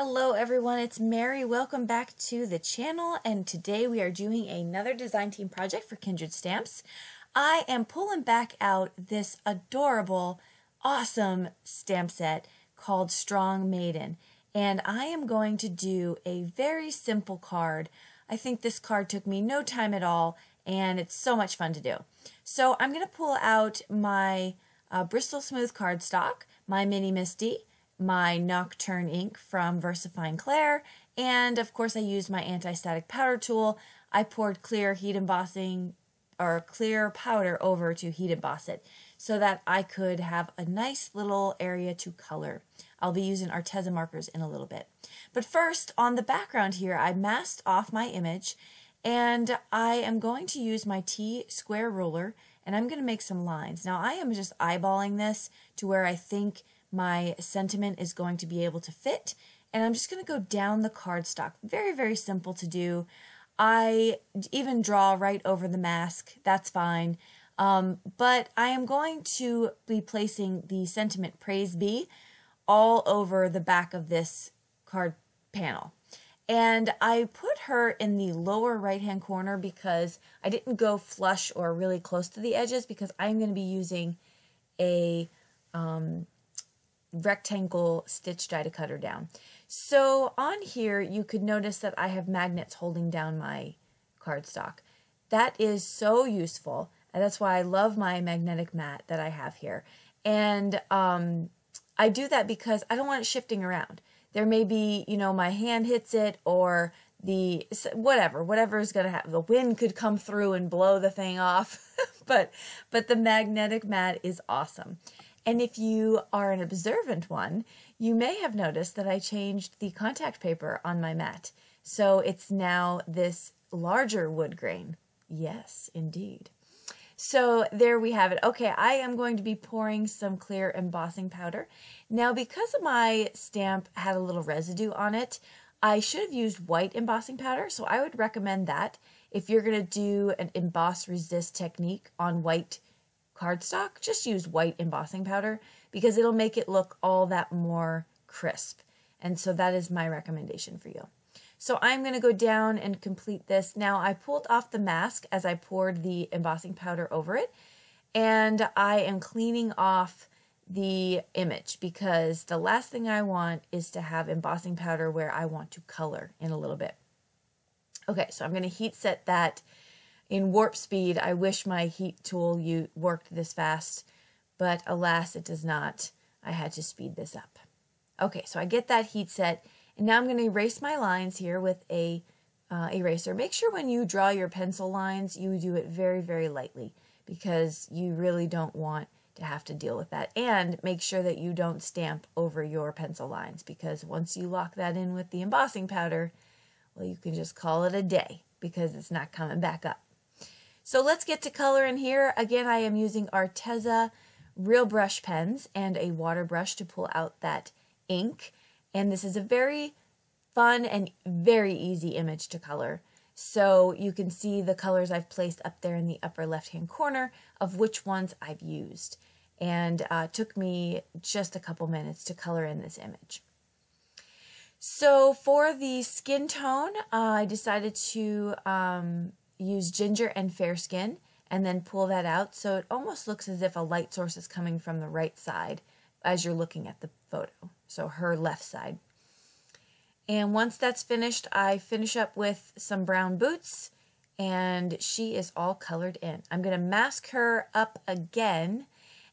Hello everyone, it's Mary. Welcome back to the channel, and today we are doing another design team project for Kindred Stamps. I am pulling back out this adorable, awesome stamp set called Strong Maiden, and I am going to do a very simple card. I think this card took me no time at all, and it's so much fun to do. So I'm going to pull out my Bristol Smooth cardstock, my Mini Misty, my Nocturne ink from VersaFine Claire, and of course I used my anti-static powder tool. I poured clear heat embossing or clear powder over to heat emboss it so that I could have a nice little area to color. I'll be using Arteza markers in a little bit. But first, on the background here, I masked off my image, and I am going to use my T-square ruler, and I'm going to make some lines. Now I am just eyeballing this to where I think my sentiment is going to be able to fit, and I'm just going to go down the cardstock. Very, very simple to do. I even draw right over the mask, that's fine, but I am going to be placing the sentiment Praise Be all over the back of this card panel. And I put her in the lower right hand corner because I didn't go flush or really close to the edges, because I'm going to be using a rectangle stitch die to cut her down. So on here you could notice that I have magnets holding down my cardstock. That is so useful, and that's why I love my magnetic mat that I have here. And I do that because I don't want it shifting around. There may be, you know, my hand hits it, or the whatever is going to happen. The wind could come through and blow the thing off. but the magnetic mat is awesome. And if you are an observant one, you may have noticed that I changed the contact paper on my mat. So it's now this larger wood grain. Yes, indeed. So there we have it. Okay, I am going to be pouring some clear embossing powder. Now, because my stamp had a little residue on it, I should have used white embossing powder. So I would recommend that if you're going to do an emboss resist technique on white cardstock, just use white embossing powder because it'll make it look all that more crisp. And so that is my recommendation for you. So I'm going to go down and complete this. Now I pulled off the mask as I poured the embossing powder over it, and I am cleaning off the image because the last thing I want is to have embossing powder where I want to color in a little bit. Okay, so I'm going to heat set that in warp speed. I wish my heat tool worked this fast, but alas, it does not. I had to speed this up. Okay, so I get that heat set, and now I'm going to erase my lines here with a eraser. Make sure when you draw your pencil lines, you do it very, very lightly, because you really don't want to have to deal with that. And make sure that you don't stamp over your pencil lines, because once you lock that in with the embossing powder, well, you can just call it a day because it's not coming back up. So let's get to color in here. Again, I am using Arteza Real Brush pens and a water brush to pull out that ink. And this is a very fun and very easy image to color. So you can see the colors I've placed up there in the upper left-hand corner of which ones I've used. And took me just a couple minutes to color in this image. So for the skin tone, I decided to use ginger and fair skin, and then pull that out so it almost looks as if a light source is coming from the right side as you're looking at the photo, so her left side. And once that's finished, I finish up with some brown boots, and she is all colored in. I'm going to mask her up again,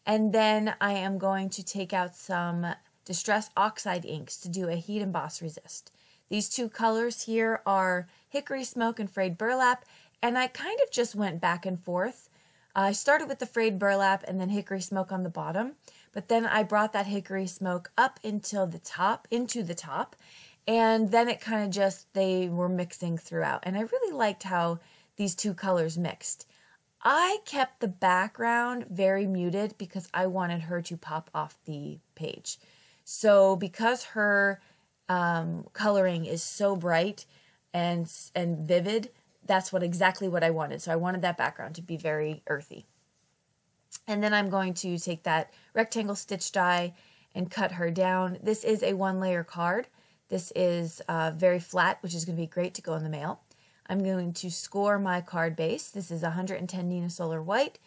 and then I am going to take out some Distress Oxide inks to do a heat emboss resist. These two colors here are Hickory Smoke and Frayed Burlap, and I kind of just went back and forth. I started with the Frayed Burlap and then Hickory Smoke on the bottom, but then I brought that Hickory Smoke up into the top, and then it kind of just, they were mixing throughout. And I really liked how these two colors mixed. I kept the background very muted because I wanted her to pop off the page. So because her coloring is so bright and vivid, that's exactly what I wanted. So I wanted that background to be very earthy. And then I'm going to take that rectangle stitch die and cut her down. This is a 1-layer card. This is very flat, which is going to be great to go in the mail. I'm going to score my card base. This is 110 Nina Solar White,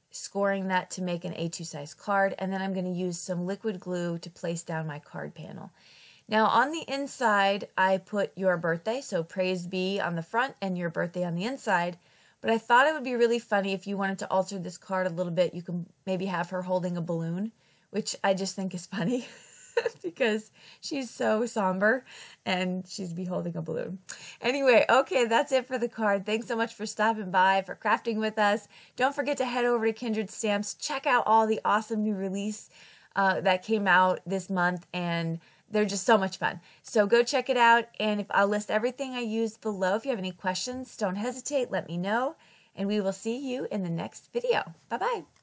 scoring that to make an A2 size card, and then I'm going to use some liquid glue to place down my card panel. Now on the inside, I put your birthday, so praise be on the front and your birthday on the inside, but I thought it would be really funny if you wanted to alter this card a little bit. You can maybe have her holding a balloon, which I just think is funny because she's so somber and she's be holding a balloon. Anyway, okay, that's it for the card. Thanks so much for stopping by, for crafting with us. Don't forget to head over to Kindred Stamps. Check out all the awesome new release that came out this month, and they're just so much fun. So go check it out, and I'll list everything I used below. If you have any questions, don't hesitate, let me know, and we will see you in the next video. Bye-bye.